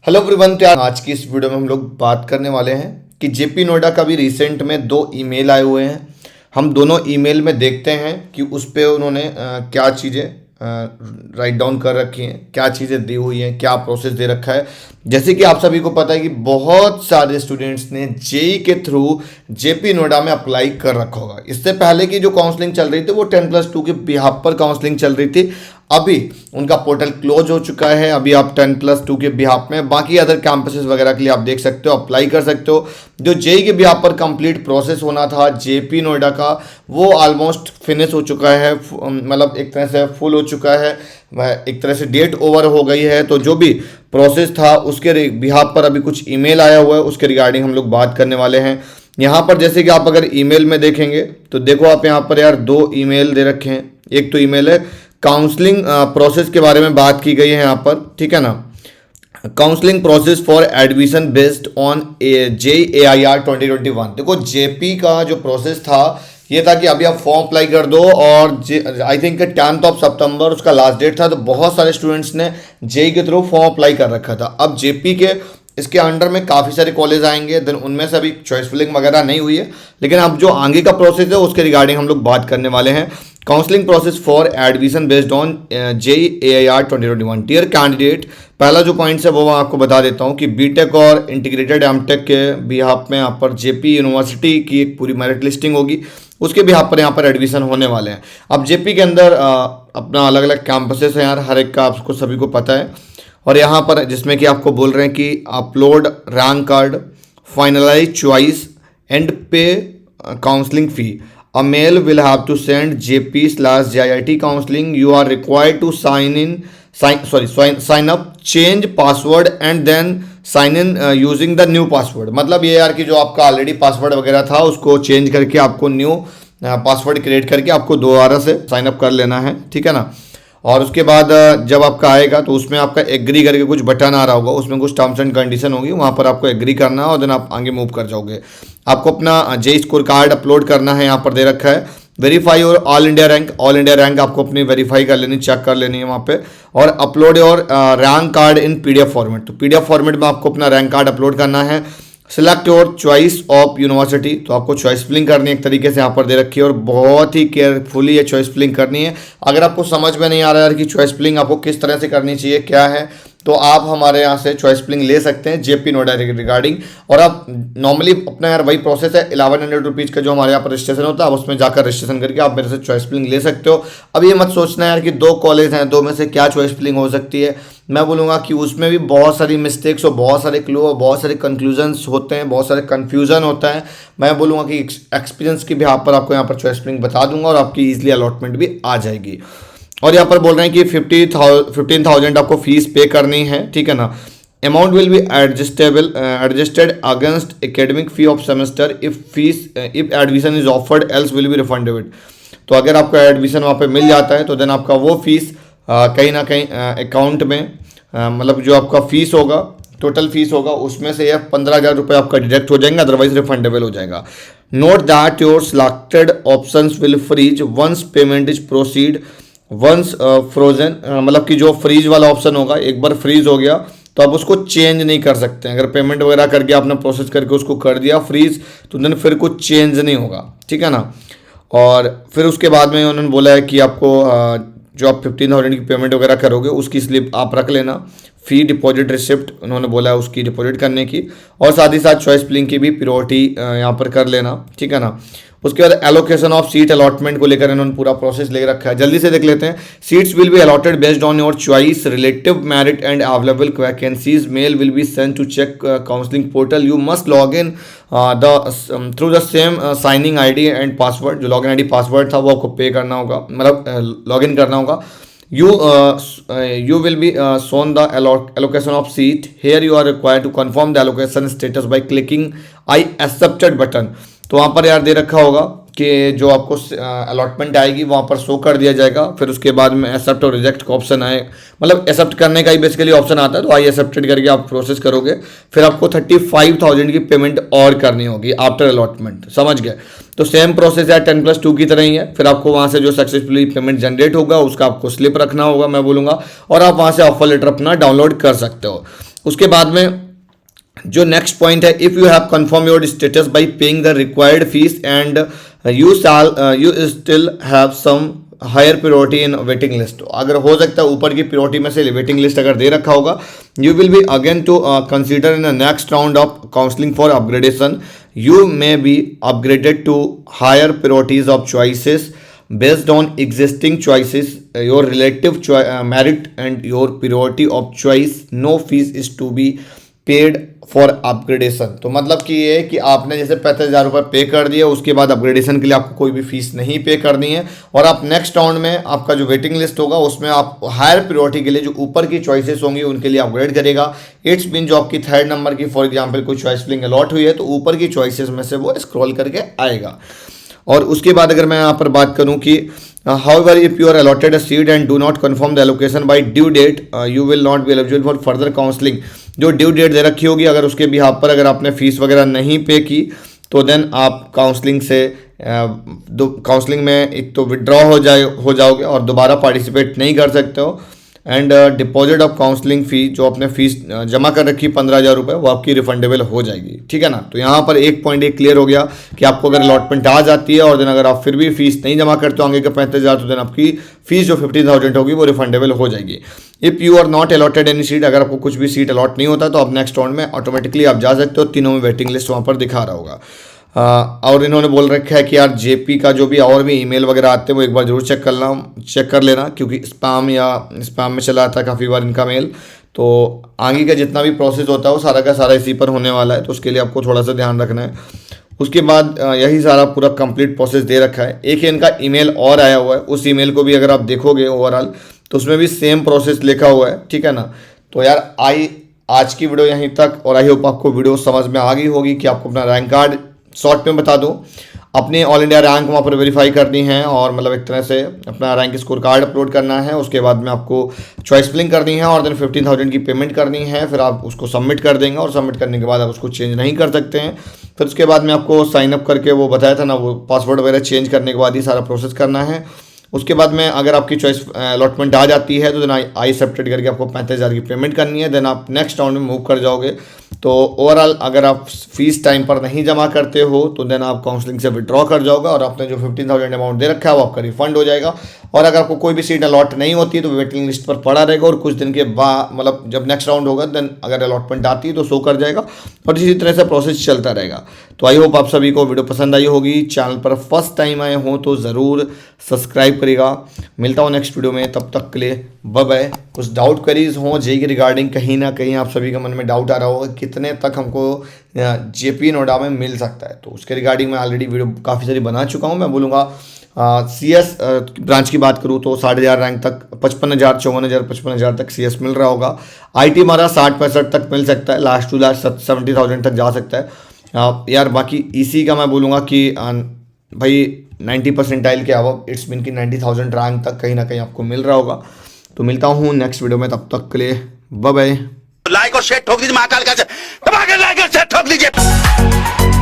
Hello everyone. तो आज की इस वीडियो में हम लोग बात करने वाले हैं कि जेपी नोएडा का भी रिसेंट में 2 ईमेल आए हुए हैं। हम दोनों ईमेल में देखते हैं कि उस पे उन्होंने क्या चीज़ें राइट डाउन कर रखी हैं, क्या चीज़ें दी हुई हैं, क्या प्रोसेस दे रखा है। जैसे कि आप सभी को पता है कि बहुत सारे स्टूडेंट्स ने जेई के थ्रू जेपी नोएडा में अप्लाई कर रखा होगा। इससे पहले की जो काउंसलिंग चल रही थी वो 10+2 के बिहाफ पर काउंसलिंग चल रही थी। अभी उनका पोर्टल क्लोज हो चुका है। अभी आप 10+2 के बिहाफ में बाकी अदर कैंपसेस वगैरह के लिए आप देख सकते हो, अप्लाई कर सकते हो। जो जेई के बिहाफ पर कंप्लीट प्रोसेस होना था जेपी नोएडा का, वो ऑलमोस्ट फिनिश हो चुका है, मतलब एक तरह से फुल हो चुका है, एक तरह से डेट ओवर हो गई है। तो जो भी प्रोसेस था उसके बिहाफ पर अभी कुछ ईमेल आया हुआ है, उसके रिगार्डिंग हम लोग बात करने वाले हैं। यहाँ पर जैसे कि आप अगर ईमेल में देखेंगे तो देखो आप यहाँ पर यार 2 ईमेल दे रखे हैं। एक तो ईमेल है काउंसलिंग प्रोसेस के बारे में बात की गई है यहाँ पर, ठीक है ना। Counselling process for admission based on JAIR 2021। देखो जेपी का जो प्रोसेस था ये था कि अभी आप फॉर्म अप्लाई कर दो और आई थिंक 10 सितंबर उसका लास्ट डेट था। तो बहुत सारे स्टूडेंट्स ने जेई के थ्रू फॉर्म अप्लाई कर रखा था। अब जेपी के इसके अंडर में काफ़ी सारे कॉलेज आएंगे, देन उनमें से अभी चॉइस फिलिंग वगैरह नहीं हुई है, लेकिन अब जो आगे का प्रोसेस है उसके रिगार्डिंग हम लोग बात करने वाले हैं। Counselling process for admission based on JAIR 2021। Dear candidate, पहला जो पॉइंट्स है वो मैं आपको बता देता हूँ कि बीटेक और इंटीग्रेटेड एमटेक के बिहाफ में यहाँ पर जेपी यूनिवर्सिटी की एक पूरी मेरिट लिस्टिंग होगी, उसके बिहाफ पर यहाँ पर एडमिशन होने वाले हैं। अब जेपी के अंदर अपना अलग अलग कैंपसेस हैं यार, हर एक का आपको सभी को पता है। और यहाँ पर जिसमें कि आपको बोल रहे हैं कि upload rank card, finalise choice and pay counselling fee. A mail will have to send JP/JIIT counseling. You are required to sign up, change password and then sign in using the new password। मतलब ये यार कि जो आपका already password वगैरह था उसको change करके आपको न्यू पासवर्ड क्रिएट करके आपको दोबारा से साइन अप कर लेना है, ठीक है ना। और उसके बाद जब आपका आएगा तो उसमें आपका एग्री करके कुछ बटन आ रहा होगा, उसमें कुछ टर्म्स एंड कंडीशन होगी, वहाँ पर आपको एग्री करना है और देन आप आगे मूव कर जाओगे। आपको अपना जेई स्कोर कार्ड अपलोड करना है, यहाँ पर दे रखा है। वेरीफाई और ऑल इंडिया रैंक आपको अपनी वेरीफाई कर लेनी, चेक कर लेनी है वहाँ पे। और अपलोड और रैंक कार्ड इन PDF फॉर्मेट। तो PDF फॉर्मेट में आपको अपना रैंक कार्ड अपलोड करना है। Select your choice of university. तो आपको चॉइस फिलिंग करनी है, एक तरीके से यहाँ पर दे रखी है और बहुत ही केयरफुली ये चॉइस फिलिंग करनी है। अगर आपको समझ में नहीं आ रहा है कि चॉइस फिलिंग आपको किस तरह से करनी चाहिए, क्या है, तो आप हमारे यहाँ से चॉइस फिलिंग ले सकते हैं जेपी नोएडा रिगार्डिंग। और आप नॉर्मली अपना यार वही प्रोसेस है, 1100 रुपीज़ का जो हमारे यहाँ पर रजिस्ट्रेशन होता है, आप उसमें जाकर रजिस्ट्रेशन करके आप मेरे से चॉइस फिलिंग ले सकते हो। अब ये मत सोचना यार कि 2 कॉलेज हैं, 2 में से क्या चॉइस फिलिंग हो सकती है। मैं बोलूँगा कि उसमें भी बहुत सारी मिस्टेक्स और बहुत सारे क्लू और बहुत सारे कंक्लूजन्स होते हैं, बहुत सारे कन्फ्यूज़न होता है। मैं बोलूँगा कि एक्सपीरियंस के बिहाफ पर आपको यहाँ पर चॉइस फिलिंग बता दूंगा और आपकी ईजिली अलॉटमेंट भी आ जाएगी। और यहाँ पर बोल रहे हैं कि 15,000 आपको फीस पे करनी है, ठीक है ना। Amount will be adjusted against academic fee of semester if admission is offered else will be refunded. तो अगर आपको एडमिशन वहाँ पे मिल जाता है तो देन आपका वो फीस कहीं ना कहीं अकाउंट में मतलब जो आपका फीस होगा, टोटल फीस होगा, उसमें से यह 15,000 रुपये आपका डिडक्ट हो जाएंगे, अदरवाइज रिफंडेबल हो जाएगा। Note that your selected options will freeze once payment is proceed once frozen. मतलब कि जो फ्रीज वाला ऑप्शन होगा, एक बार फ्रीज हो गया तो आप उसको चेंज नहीं कर सकते हैं। अगर पेमेंट वगैरह करके आपने प्रोसेस करके उसको कर दिया फ्रीज, तो देन फिर कुछ चेंज नहीं होगा, ठीक है ना। और फिर उसके बाद में उन्होंने बोला है कि आपको जो आप 15,000 की पेमेंट वगैरह करोगे उसकी स्लिप आप रख लेना। फी डिपॉजिट रिसिप्ट उन्होंने बोला है उसकी डिपॉजिट करने की, और साथ ही साथ चॉइस फिलिंग की भी प्रायोरिटी यहाँ पर कर लेना, ठीक है ना। उसके बाद एलोकेशन ऑफ सीट अलॉटमेंट को लेकर इन्होंने पूरा प्रोसेस ले रखा है, जल्दी से देख लेते हैं। Seats will be allotted based on your choice, relative merit and available vacancies. Mail will be sent to check counselling portal. You must log in through the same signing ID and password. जो login ID password था वो आपको पे करना होगा, मतलब log in करना होगा। You will be shown the allocation of seat. Here you are required to confirm the allocation status by clicking I accepted button। तो वहाँ पर यार दे रखा होगा कि जो आपको अलॉटमेंट आएगी वहाँ पर शो कर दिया जाएगा। फिर उसके बाद में एक्सेप्ट और रिजेक्ट का ऑप्शन आए, मतलब एक्सेप्ट करने का ही बेसिकली ऑप्शन आता है, तो आई एक्सेप्टेड करके आप प्रोसेस करोगे। फिर आपको 35,000 की पेमेंट और करनी होगी आफ्टर अलॉटमेंट, समझ गए। तो सेम प्रोसेस है 10+2 की तरह ही है। फिर आपको वहाँ से जो सक्सेसफुली पेमेंट जनरेट होगा उसका आपको स्लिप रखना होगा, मैं बोलूँगा, और आप वहाँ से ऑफर लेटर अपना डाउनलोड कर सकते हो। उसके बाद में जो नेक्स्ट पॉइंट है, if you have confirm your status by paying the required fees and you still have some higher priority in waiting list. अगर हो सकता है ऊपर की प्रायोरिटी में से वेटिंग लिस्ट अगर दे रखा होगा, you will be again to consider in the next round of counselling for upgradation. You may be upgraded to higher priorities of choices based on existing choices, your relative merit and your priority of choice. No fees is to be paid for upgradation। तो मतलब कि ये है कि आपने जैसे 35,000 रुपये पे कर दिया, उसके बाद अपग्रेडेशन के लिए आपको कोई भी फीस नहीं पे करनी है, और आप नेक्स्ट राउंड में आपका जो वेटिंग लिस्ट होगा उसमें आप हायर प्रायोरिटी के लिए जो ऊपर की चॉइसेस होंगी उनके लिए अपग्रेड करेगा। इट्स मीन जो आपकी 3rd नंबर की फॉर एग्जाम्पल कोई चॉइस फिलिंग अलॉट हुई है तो ऊपर की चॉइसेस में से वो स्क्रॉल करके आएगा। और उसके बाद अगर मैं यहाँ पर बात करूँ कि however if you are allotted a seat and do not confirm the allocation by due date, you will not be eligible for further counseling। जो ड्यू डेट दे रखी होगी अगर उसके बिहाफ पर अगर आपने फीस वगैरह नहीं पे की तो देन आप काउंसलिंग में एक तो विड्रॉ हो जाओगे और दोबारा पार्टिसिपेट नहीं कर सकते हो। एंड डिपॉजिट ऑफ काउंसलिंग फ़ी, जो आपने फीस जमा कर रखी 15,000 रुपये, वो आपकी रिफंडेबल हो जाएगी। ठीक है ना। तो यहाँ पर एक पॉइंट एक क्लियर हो गया कि आपको अगर अलॉटमेंट आ जाती है और देन अगर आप फिर भी फीस नहीं जमा करते होंगे कि 35,000, तो देन आपकी फीस जो 15,000 होगी वो रिफंडेबल हो जाएगी। If you are not allotted any seat, अगर आपको कुछ भी सीट अलॉट नहीं होता तो आप नेक्स्ट राउंड में ऑटोमेटिकली आप जा सकते हो। तीनों में वेटिंग लिस्ट वहाँ पर दिखा रहा होगा। और इन्होंने बोल रखा है कि यार जेपी का जो भी और भी ईमेल वगैरह आते हैं वो एक बार जरूर चेक कर लेना, क्योंकि स्पैम में चला आता है काफ़ी बार इनका मेल। तो आगे का जितना भी प्रोसेस होता है वो सारा का सारा इसी पर होने वाला है, तो उसके लिए आपको थोड़ा सा ध्यान रखना है। उसके बाद यही सारा पूरा कंप्लीट प्रोसेस दे रखा है। एक इनका ईमेल और आया हुआ है, उस ईमेल को भी अगर आप देखोगे ओवरऑल तो उसमें भी सेम प्रोसेस लिखा हुआ है। ठीक है ना। तो यार आज की वीडियो यहीं तक, और आई होप आपको वीडियो समझ में आ गई होगी कि आपको अपना रैंक कार्ड शॉर्ट में बता दूं, अपने ऑल इंडिया रैंक वहाँ पर वेरीफाई करनी है और मतलब एक तरह से अपना रैंक स्कोर कार्ड अपलोड करना है। उसके बाद में आपको चॉइस फिलिंग करनी है और देन 15,000 की पेमेंट करनी है। फिर आप उसको सबमिट कर देंगे और सबमिट करने के बाद आप उसको चेंज नहीं कर सकते हैं। फिर उसके बाद में आपको साइन अप करके वो बताया था ना, वो पासवर्ड वगैरह चेंज करने के बाद ही सारा प्रोसेस करना है। उसके बाद में अगर आपकी चॉइस अलॉटमेंट आ जाती है तो देन आई एक्सेप्टेड करके आपको 35,000 की पेमेंट करनी है। देन आप नेक्स्ट राउंड में मूव कर जाओगे। तो ओवरऑल अगर आप फीस टाइम पर नहीं जमा करते हो तो देन आप काउंसलिंग से विड्रॉ कर जाओगे और आपने जो 15,000 अमाउंट दे रखा है वो आपका रिफंड हो जाएगा। और अगर आपको कोई भी सीट अलॉट नहीं होती है तो वेटिंग लिस्ट पर पड़ा रहेगा, और कुछ दिन के बाद मतलब जब नेक्स्ट राउंड होगा देन अगर अलॉटमेंट आती है तो शो कर जाएगा, और इसी तरह से प्रोसेस चलता रहेगा। तो आई होप आप सभी को वीडियो पसंद आई होगी। चैनल पर फर्स्ट टाइम आए हो तो ज़रूर सब्सक्राइब करेगा। मिलता हूँ नेक्स्ट वीडियो में, तब तक के लिए बाय बाय। कुछ डाउट क्वेरीज हो जेई के रिगार्डिंग, कहीं ना कहीं आप सभी के मन में डाउट आ रहा होगा कितने तक हमको जेपी नोएडा में मिल सकता है, तो उसके रिगार्डिंग मैं ऑलरेडी वीडियो काफ़ी सारी बना चुका हूँ। मैं बोलूँगा CS ब्रांच की बात करूँ तो 60,000 रैंक तक 55,000, 54,000, 55,000 तक CS मिल रहा होगा। IT हमारा 60-65 तक मिल सकता है, लास्ट टू लास्ट 70,000 तक जा सकता है। यार बाकी EC का मैं बोलूँगा कि भाई 90 परसेंटाइल के अबव, इट्स मीन कि 90,000 रैंक तक कहीं ना कहीं आपको मिल रहा होगा। तो मिलता हूँ नेक्स्ट वीडियो में, तब तक के लिए बाय बाय। लाइक और शेयर ठोक दीजिए, महाकाल का दबा के लाइक और शेयर ठोक दीजिए।